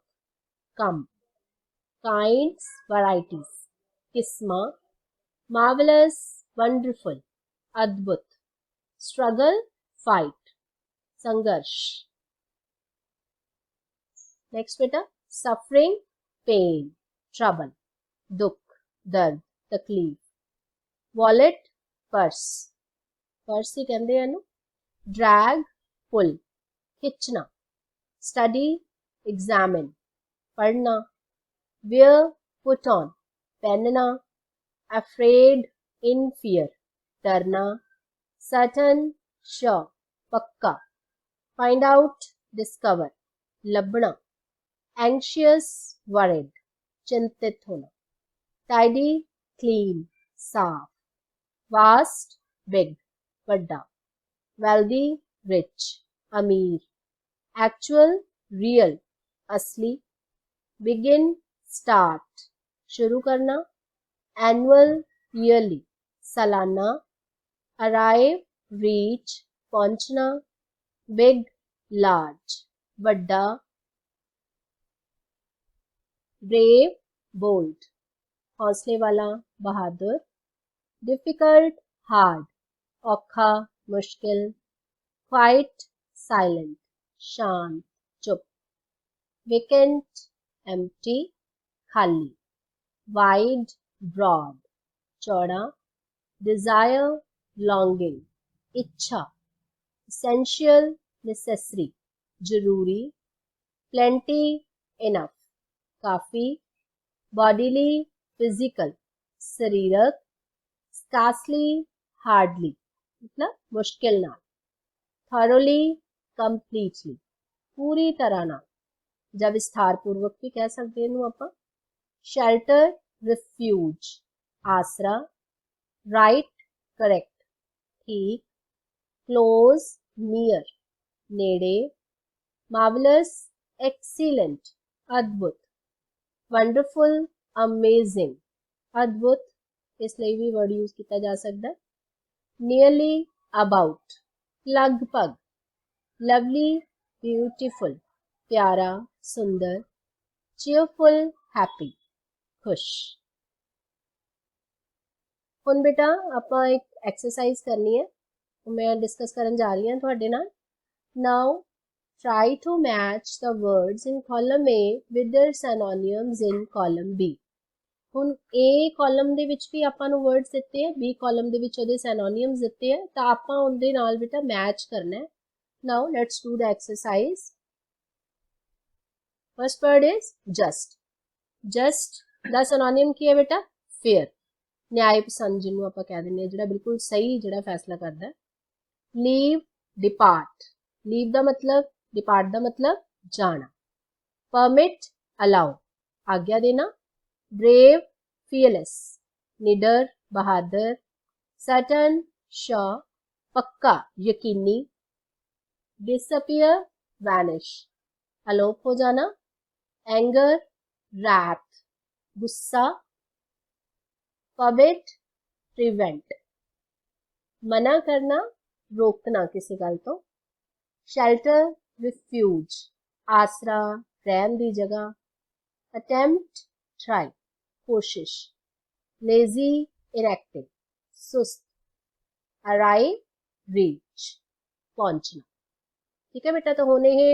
काम kinds varieties किस्मा marvelous wonderful अद्भुत struggle fight संघर्ष next बेटा suffering pain trouble दुख दर्द तकलीफ wallet purse purse ही कहते हैं ना drag pull खिंचना study examine पढ़ना wear put on पहनना afraid in fear डरना certain sure पक्का find out discover लभना anxious worried चिंतित होना tidy clean साफ vast big बड़ा wealthy rich अमीर actual real असली begin start शुरू करना annual yearly सालाना arrive reach पहुंचना big large बड़ा brave bold हौसले वाला बहादुर difficult hard औखा मुश्किल quiet silent शांत चुप vacant empty खाली wide broad चौड़ा desire longing इच्छा essential necessary जरूरी plenty enough काफी bodily physical शरीरक scarcely hardly मतलब मुश्किल ना thoroughly completely पूरी तरह ना ਜਾਂ ਵਿਸਥਾਰ ਪੂਰਵਕ ਵੀ ਕਹਿ ਸਕਦੇ ਇਹਨੂੰ ਆਪਾਂ ਸ਼ੈਲਟਰ ਰਿਫਿਊਜ ਆਸਰਾ ਰਾਈਟ ਕਰੈਕਟ ਠੀਕ ਕਲੋਜ਼ ਨੀਅਰ ਨੇੜੇ ਮਾਰਵਲਸ ਐਕਸੀਲੈਂਟ ਅਦਭੁਤ ਵੰਡਰਫੁਲ ਅਮੇਜ਼ਿੰਗ ਅਦਭੁਤ ਇਸ ਲਈ ਵੀ ਵਰਡ ਯੂਜ਼ ਕੀਤਾ ਜਾ ਸਕਦਾ ਹੈ ਨੀਅਰਲੀ ਅਬਾਊਟ ਲਗਭਗ ਲਵਲੀ ਬਿਊਟੀਫੁਲ प्यारा सुंदर cheerful happy खुश ਹੁਣ ਬੇਟਾ ਆਪਾਂ ਇੱਕ ਐਕਸਰਸਾਈਜ਼ ਕਰਨੀ ਹੈ ਮੈਂ ਡਿਸਕਸ ਕਰਨ ਜਾ ਰਹੀ ਹਾਂ ਤੁਹਾਡੇ ਨਾਲ now try to match the words in column A with their synonyms in column B. ਹੁਣ A ਕਾਲਮ ਦੇ ਵਿੱਚ ਵੀ ਆਪਾਂ ਨੂੰ ਵਰਡਸ ਦਿੱਤੇ ਆ, B ਕਾਲਮ ਦੇ ਵਿੱਚ ਉਹਦੇ ਸੈਨੋਨੀਮਸ ਦਿੱਤੇ ਆ, ਤਾਂ ਆਪਾਂ ਉਹਦੇ ਨਾਲ ਬੇਟਾ ਮੈਚ ਕਰਨਾ ਹੈ। Now let's do the exercise. First word is just. Just ਦਾ ਸੈਨੋਨੀਮ ਕੀ ਹੈ ਬੇਟਾ? ਫੇਅਰ, ਨਿਆਏ ਪਸੰਦ ਜਿਹਨੂੰ ਆਪਾਂ ਕਹਿ ਦਿੰਦੇ ਆ, ਜਿਹੜਾ ਬਿਲਕੁਲ ਸਹੀ ਜਿਹੜਾ ਫੈਸਲਾ ਕਰਦਾ। Leave, depart. ਲੀਵ ਦਾ ਮਤਲਬ, ਡਿਪਾਰਟ ਦਾ ਮਤਲਬ ਜਾਣਾ। ਪਰਮਿਟ, ਅਲਾਓ, ਆਗਿਆ ਦੇਣਾ। brave, fearless, निडर, बहादुर। certain, sure, पक्का, यकीनी। disappear, vanish, अलोप हो जाना। anger, wrath, गुस्सा। forbid, prevent, मना करना, रोकना किसी गल तो। shelter, refuge, आसरा, रहने दी जगह। attempt, try, कोशिश। लेजी, इनएक्टिव, सुस्त। अराइव, रीच, पहुंचना। ठीक है बेटा, तो हुण ये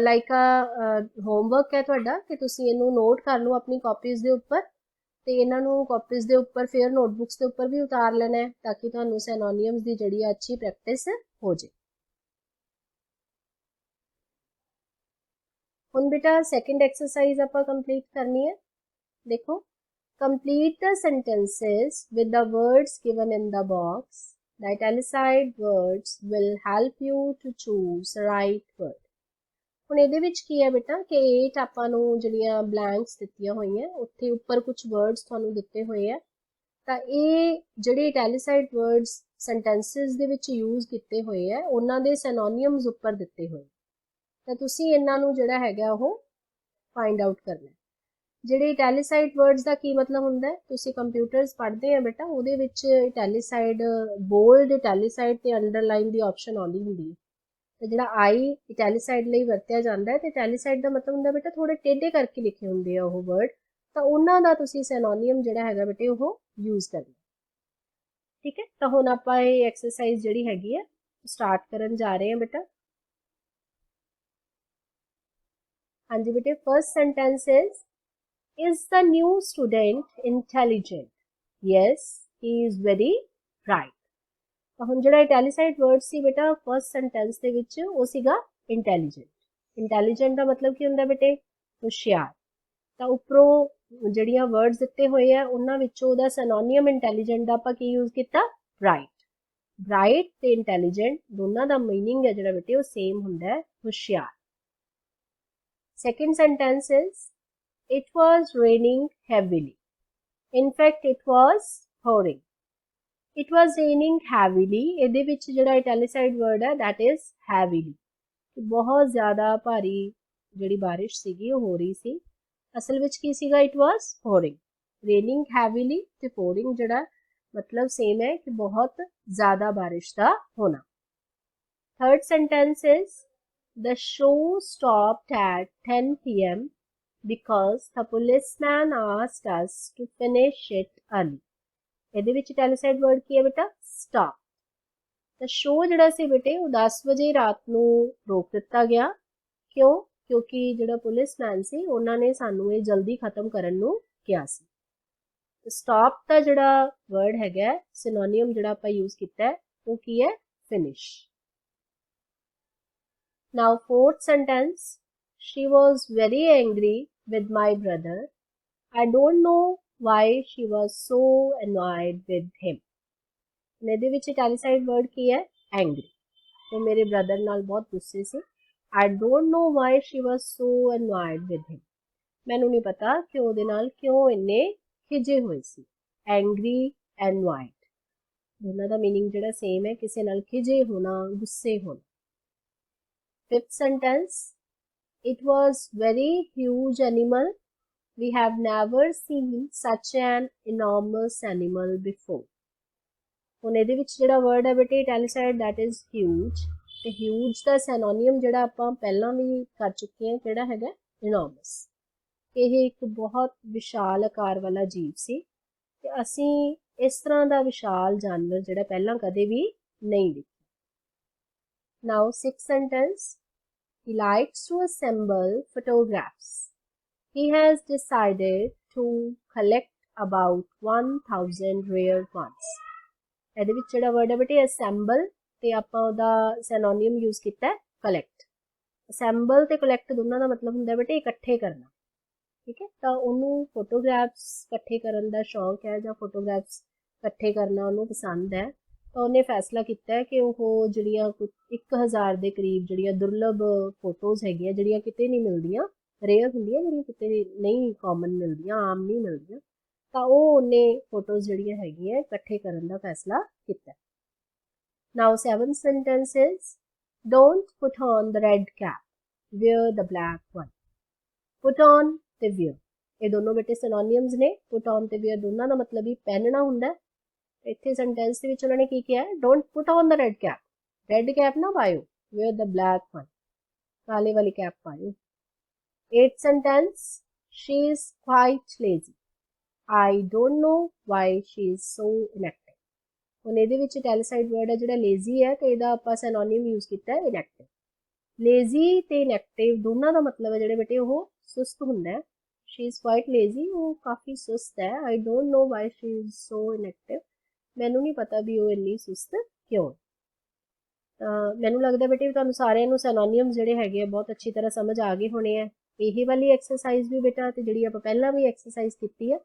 लाइक होमवर्क है तुहाडा कि तुसीं इहनूं नोट कर लो अपनी कॉपीज़ दे उपर, ते इन्हां नूं कॉपीज़ दे उपर फिर नोटबुक्स दे उपर भी उतार लेना है, ताकि तुहानूं सिनोनिम्स दी जिहड़ी अच्छी प्रैक्टिस हो जाए। हुण बेटा सैकेंड एक्सरसाइज आपां कंप्लीट करनी है। देखो, complete the sentences with the words given in the box. The italicized words will help you to choose the right word. ਹੁਣ ਇਹਦੇ ਵਿੱਚ ਕੀ ਹੈ ਬੇਟਾ ਕਿ 8 ਆਪਾਂ ਨੂੰ ਜਿਹੜੀਆਂ ਬਲੈਂਕਸ ਦਿੱਤੀਆਂ ਹੋਈਆਂ, ਉੱਥੇ ਉੱਪਰ ਕੁਝ ਵਰਡਸ ਤੁਹਾਨੂੰ ਦਿੱਤੇ ਹੋਏ ਆ, ਤਾਂ ਇਹ ਜਿਹੜੇ ਇਟੈਲੀਸਾਈਡ ਵਰਡਸ ਸੈਂਟੈਂਸਸ ਦੇ ਵਿੱਚ ਯੂਜ਼ ਕੀਤੇ ਹੋਏ ਆ, ਉਹਨਾਂ ਦੇ ਸਿਨੋਨੀਮਸ ਉੱਪਰ ਦਿੱਤੇ ਹੋਏ, ਤਾਂ ਤੁਸੀਂ ਇਹਨਾਂ ਨੂੰ ਜਿਹੜਾ ਹੈਗਾ ਉਹ ਫਾਈਂਡ ਆਊਟ ਕਰਨਾ। ਜਿਹੜੇ ਇਟੈਲੀਸਾਈਡ ਵਰਡਸ ਦਾ ਕੀ ਮਤਲਬ ਹੁੰਦਾ ਹੈ, ਤੁਸੀਂ ਕੰਪਿਊਟਰਸ ਪੜ੍ਹਦੇ ਆ ਬੇਟਾ, ਉਹਦੇ ਵਿੱਚ ਇਟੈਲੀਸਾਈਡ, ਬੋਲਡ, ਇਟੈਲੀਸਾਈਡ ਤੇ ਅੰਡਰਲਾਈਨ ਦੀ ਆਪਸ਼ਨ ਆਉਂਦੀ ਹੁੰਦੀ ਹੈ। ਤੇ ਜਿਹੜਾ ਆਈ ਇਟੈਲੀਸਾਈਡ ਲਈ ਵਰਤਿਆ ਜਾਂਦਾ ਹੈ, ਤੇ ਇਟੈਲੀਸਾਈਡ ਦਾ ਮਤਲਬ ਹੁੰਦਾ ਬੇਟਾ ਥੋੜੇ ਟੇਢੇ ਕਰਕੇ ਲਿਖੇ ਹੁੰਦੇ ਆ ਉਹ ਵਰਡ, ਤਾਂ ਉਹਨਾਂ ਦਾ ਤੁਸੀਂ ਸਿਨੋਨੀਮ ਜਿਹੜਾ ਹੈਗਾ ਬੇਟੇ ਉਹ ਯੂਜ਼ ਕਰਨਾ। ਠੀਕ ਹੈ, ਤਾਂ ਹੁਣ ਆਪਾਂ ਇਹ ਐਕਸਰਸਾਈਜ਼ ਜਿਹੜੀ ਹੈਗੀ ਹੈ ਸਟਾਰਟ ਕਰਨ ਜਾ ਰਹੇ ਹਾਂ ਬੇਟਾ। ਹਾਂਜੀ ਬੇਟੇ, first sentence is the new student intelligent? Yes, he is very bright. ਤਾਂ ਹੁਣ ਜਿਹੜਾ ਇਟੈਲੀਸਾਈਡ ਵਰਡ ਸੀ ਬੇਟਾ ਫਰਸਟ ਸੈਂਟੈਂਸ ਦੇ ਵਿੱਚ ਉਹ ਸੀਗਾ ਇੰਟੈਲੀਜੈਂਟ। ਇੰਟੈਲੀਜੈਂਟ ਦਾ ਮਤਲਬ ਕੀ ਹੁੰਦਾ ਬੇਟੇ? ਹੁਸ਼ਿਆਰ। ਤਾਂ ਉੱਪਰੋਂ ਜਿਹੜੀਆਂ ਵਰਡਸ ਦਿੱਤੇ ਹੋਏ ਆ ਉਹਨਾਂ ਵਿੱਚੋਂ ਉਹਦਾ ਸਿਨੋਨੀਮ ਇੰਟੈਲੀਜੈਂਟ ਦਾ ਆਪਾਂ ਕੀ ਯੂਜ਼ ਕੀਤਾ? ਬ੍ਰਾਈਟ। ਬ੍ਰਾਈਟ ਤੇ ਇੰਟੈਲੀਜੈਂਟ ਦੋਨਾਂ ਦਾ ਮੀਨਿੰਗ ਹੈ ਜਿਹੜਾ ਬੇਟੇ ਉਹ ਸੇਮ ਹੁੰਦਾ ਹੈ, ਹੁਸ਼ਿਆਰ। Second sentence is it was raining heavily. In fact, it was pouring. It was raining heavily. ਇਹਦੇ ਵਿੱਚ ਜਿਹੜਾ ਇਟੈਲੀਸਾਈਡ ਵਰਡ ਹੈ that is heavily. ਬਹੁਤ ਜ਼ਿਆਦਾ ਭਾਰੀ ਜਿਹੜੀ ਬਾਰਿਸ਼ ਸੀਗੀ ਉਹ ਹੋ ਰਹੀ ਸੀ। ਅਸਲ ਵਿੱਚ ਕੀ ਸੀਗਾ? it was pouring. raining heavily ਤੇ pouring ਜਿਹੜਾ ਮਤਲਬ ਸੇਮ ਹੈ ਕਿ ਬਹੁਤ ਜ਼ਿਆਦਾ ਬਾਰਿਸ਼ ਦਾ ਹੋਣਾ। Third sentence is the show stopped at 10 p.m. because the policeman asked us to finish it early. ਇਹਦੇ ਵਿੱਚ ਇਟੈਲੀਸਾਈਡ ਵਰਡ ਕੀ ਹੈ ਬੇਟਾ? stop. ਤਾਂ ਸ਼ੋਅ ਜਿਹੜਾ ਸੀ ਬੇਟੇ ਉਹ 10 ਵਜੇ ਰਾਤ ਨੂੰ ਰੋਕ ਦਿੱਤਾ ਗਿਆ। ਕਿਉਂ? ਕਿਉਂਕਿ ਜਿਹੜਾ ਪੁਲਿਸਮੈਨ ਸੀ ਉਹਨਾਂ ਨੇ ਸਾਨੂੰ ਇਹ ਜਲਦੀ ਖਤਮ ਕਰਨ ਨੂੰ ਕਿਹਾ ਸੀ। ਸਟਾਪ ਦਾ ਜਿਹੜਾ ਵਰਡ ਹੈਗਾ ਸਿਨੋਨੀਮ ਜਿਹੜਾ ਆਪਾਂ ਯੂਜ਼ ਕੀਤਾ ਹੈ ਉਹ ਕੀ ਹੈ? Finish. Now fourth sentence, she was very angry with my brother. I don't know why she was so annoyed with him. ਇਹਦੇ ਵਿੱਚ ਇਟੈਲੀਸਾਈਡ ਵਰਡ ਕੀ ਹੈ? angry. ਉਹ ਮੇਰੇ ਬ੍ਰਦਰ ਨਾਲ ਬਹੁਤ ਗੁੱਸੇ ਸੀ। I don't know why she was so annoyed with him. ਮੈਨੂੰ ਨਹੀਂ ਪਤਾ ਕਿ ਉਹਦੇ ਨਾਲ ਕਿਉਂ ਇੰਨੇ ਖਿਜੇ ਹੋਏ ਸੀ। angry, annoyed ਦੋਨਾਂ ਦਾ ਮੀਨਿੰਗ ਜਿਹੜਾ ਸੇਮ ਹੈ, ਕਿਸੇ ਨਾਲ ਖਿਜੇ ਹੋਣਾ, ਗੁੱਸੇ ਹੋਣਾ। Fifth sentence, it was very huge animal. We have never seen such an enormous animal before. ਹੁਣ ਇਹਦੇ ਵਿੱਚ ਜਿਹੜਾ ਵਰਡ ਹੈ ਬੇਟੇ ਇਟੈਲੀਸਾਈਡ that is huge, ਤੇ huge ਦਾ ਸਿਨੋਨੀਮ ਜਿਹੜਾ ਆਪਾਂ ਪਹਿਲਾਂ ਵੀ ਕਰ ਚੁੱਕੇ ਹਾਂ ਕਿਹੜਾ ਹੈਗਾ? enormous. ਇਹ ਇੱਕ ਬਹੁਤ ਵਿਸ਼ਾਲ ਆਕਾਰ ਵਾਲਾ ਜੀਵ ਸੀ ਤੇ ਅਸੀਂ ਇਸ ਤਰ੍ਹਾਂ ਦਾ ਵਿਸ਼ਾਲ ਜਾਨਵਰ ਜਿਹੜਾ ਪਹਿਲਾਂ ਕਦੇ ਵੀ ਨਹੀਂ ਦੇਖਿਆ। Now sixth sentence, He likes to assemble photographs. He has decided to collect about 1000 rare ones. ਇਹਦੇ ਵਿੱਚ ਜਿਹੜਾ ਵਰਡ ਹੈ ਬੇਟੇ assemble ਤੇ ਆਪਾਂ ਉਹਦਾ synonym यूज ਕੀਤਾ ਹੈ collect. assemble ਤੇ collect ਦੋਨਾਂ ਦਾ ਮਤਲਬ ਹੁੰਦਾ ਬੇਟੇ ਇਕੱਠੇ ਕਰਨਾ, ਠੀਕ ਹੈ। ਤਾਂ ਉਹਨੂੰ ਫੋਟੋਗ੍ਰਾਫਸ ਇਕੱਠੇ ਕਰਨ ਦਾ ਸ਼ੌਂਕ ਹੈ ਜਾਂ ਫੋਟੋਗ੍ਰਾਫਸ ਇਕੱਠੇ ਕਰਨਾ ਉਹਨੂੰ ਪਸੰਦ ਹੈ। ਤਾਂ ਉਹਨੇ ਫੈਸਲਾ ਕੀਤਾ ਹੈ ਕਿ ਉਹ ਜਿਹੜੀਆਂ 1000 ਦੇ ਕਰੀਬ ਜਿਹੜੀਆਂ ਦੁਰਲਭ ਫੋਟੋਜ਼ ਹੈਗੀਆਂ ਜਿਹੜੀਆਂ ਕਿਤੇ ਨਹੀਂ ਮਿਲਦੀਆਂ, ਰੇਅਰ ਹੁੰਦੀਆਂ, ਜਿਹੜੀਆਂ ਕਿਤੇ ਨਹੀਂ ਕਾਮਨ ਮਿਲਦੀਆਂ, ਆਮ ਨਹੀਂ ਮਿਲਦੀਆਂ, ਤਾਂ ਉਹ ਉਹਨੇ ਫੋਟੋਜ਼ ਜਿਹੜੀਆਂ ਹੈਗੀਆਂ ਇਕੱਠੇ ਕਰਨ ਦਾ ਫੈਸਲਾ ਕੀਤਾ। ਨਾਓ 7th sentence is don't put on the red cap, wear the black one. put on ਤੇ wear ਇਹ ਦੋਨੋਂ ਬੇਟੇ synonyms ਨੇ। put on ਤੇ wear ਦੋਨਾਂ ਦਾ ਮਤਲਬ ਹੀ ਪਹਿਨਣਾ ਹੁੰਦਾ। ਇੱਥੇ ਸੈਂਟੈਂਸ ਦੇ ਵਿੱਚ ਉਹਨਾਂ ਨੇ ਕੀ ਕਿਹਾ, don't put on the red cap, red cap ਨਾ ਪਾਇਓ, wear the black one, ਕਾਲੇ ਵਾਲੀ ਕੈਪ ਪਾਇਓ। 8th sentence, she is quite lazy, I don't know why she is so inactive. ਹੁਣ ਇਹਦੇ ਵਿੱਚ ਇਟੈਲਿਸਾਈਡ ਵਰਡ ਹੈ ਜਿਹੜਾ lazy ਹੈ ਤੇ ਇਹਦਾ ਆਪਾਂ synonym यूज ਕੀਤਾ ਹੈ inactive। lazy ਤੇ inactive ਦੋਨਾਂ ਦਾ ਮਤਲਬ ਹੈ ਜਿਹੜੇ ਬੇਟੇ ਉਹ ਸੁਸਤ ਹੁੰਦਾ ਹੈ। she is quite lazy, ਉਹ ਕਾਫੀ ਸੁਸਤ ਹੈ। I don't know why she is so inactive, ਮੈਨੂੰ ਨਹੀਂ ਪਤਾ ਵੀ ਉਹ ਇੰਨੀ ਸੁਸਤ ਕਿਉਂ। ਤਾਂ ਮੈਨੂੰ ਲੱਗਦਾ ਬੇਟੇ ਤੁਹਾਨੂੰ ਸਾਰਿਆਂ ਨੂੰ ਸਿਨੋਨਿਮਸ ਜਿਹੜੇ ਹੈਗੇ ਆ ਬਹੁਤ ਅੱਛੀ ਤਰ੍ਹਾਂ ਸਮਝ ਆ ਗਏ ਹੋਣੇ ਆ। ਇਹ ਵਾਲੀ ਐਕਸਰਸਾਈਜ਼ ਵੀ ਬੇਟਾ ਤੇ ਜਿਹੜੀ ਆਪਾਂ ਪਹਿਲਾਂ ਵੀ ਐਕਸਰਸਾਈਜ਼ ਕੀਤੀ ਹੈ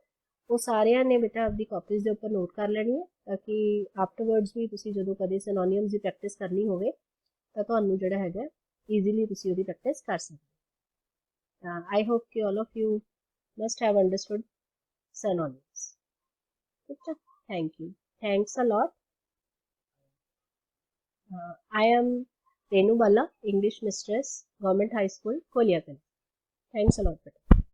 ਉਹ ਸਾਰਿਆਂ ਨੇ ਬੇਟਾ ਆਪਣੀ ਕਾਪੀਜ਼ ਦੇ ਉੱਪਰ ਨੋਟ ਕਰ ਲੈਣੀ ਹੈ ਤਾਂ ਕਿ ਆਫਟਰਵਰਡਸ ਵੀ ਤੁਸੀਂ ਜਦੋਂ ਕਦੇ ਸਿਨੋਨਿਮਸ ਦੀ ਪ੍ਰੈਕਟਿਸ ਕਰਨੀ ਹੋਵੇ ਤਾਂ ਤੁਹਾਨੂੰ ਜਿਹੜਾ ਹੈਗਾ ਈਜ਼ੀਲੀ ਤੁਸੀਂ ਉਹਦੀ ਪ੍ਰੈਕਟਿਸ ਕਰ ਸਕਦੇ। ਆਈ ਹੋਪ ਕਿ all of you must have understood synonyms. ਠੀਕ ਹੈ, thank you, thanks a lot. I am Renu Bala, English Mistress, Government High School, Koliakal. Thanks a lot.